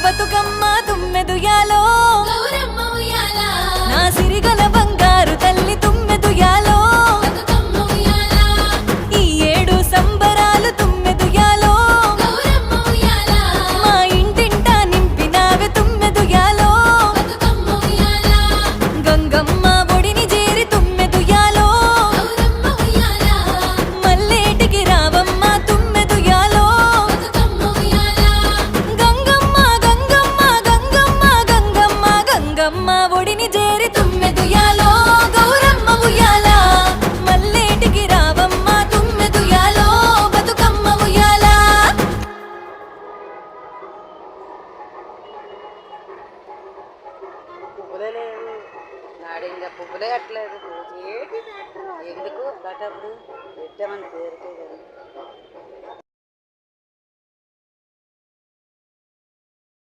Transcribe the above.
బతుకమ్మ తుమ్మెదుయాలో నా సిరిగల బంగారు తల్లి తుమ్మెదుయాలో ఈ ఏడు సంబరాలు తుమ్మెదుయాలో మా ఇంటింటా నింపినావె తుమ్మెదుయాలో గంగమ్మ ఒడిని చేరి తుమ్మెదుయాలో మల్లేటికి రావమ్మ తుమ్మెదుయాలో గంగమ్మ గంగమ్మ గంగమ్మ గంగమ్మ గంగమ్మ ఒడిని చేరి తుమ్మెదుయాలో గౌరమ్మ ఉయ్యాల మల్లేటికి రావమ్మ తుమ్మెదుయాలో బతుకమ్మ ఉయ్యాల పువ్వులే లేవు నాడింగా పువ్వులే కట్టలేదు ఎందుకు కట్టప్పుడు పెట్టామని పేరుకే కదా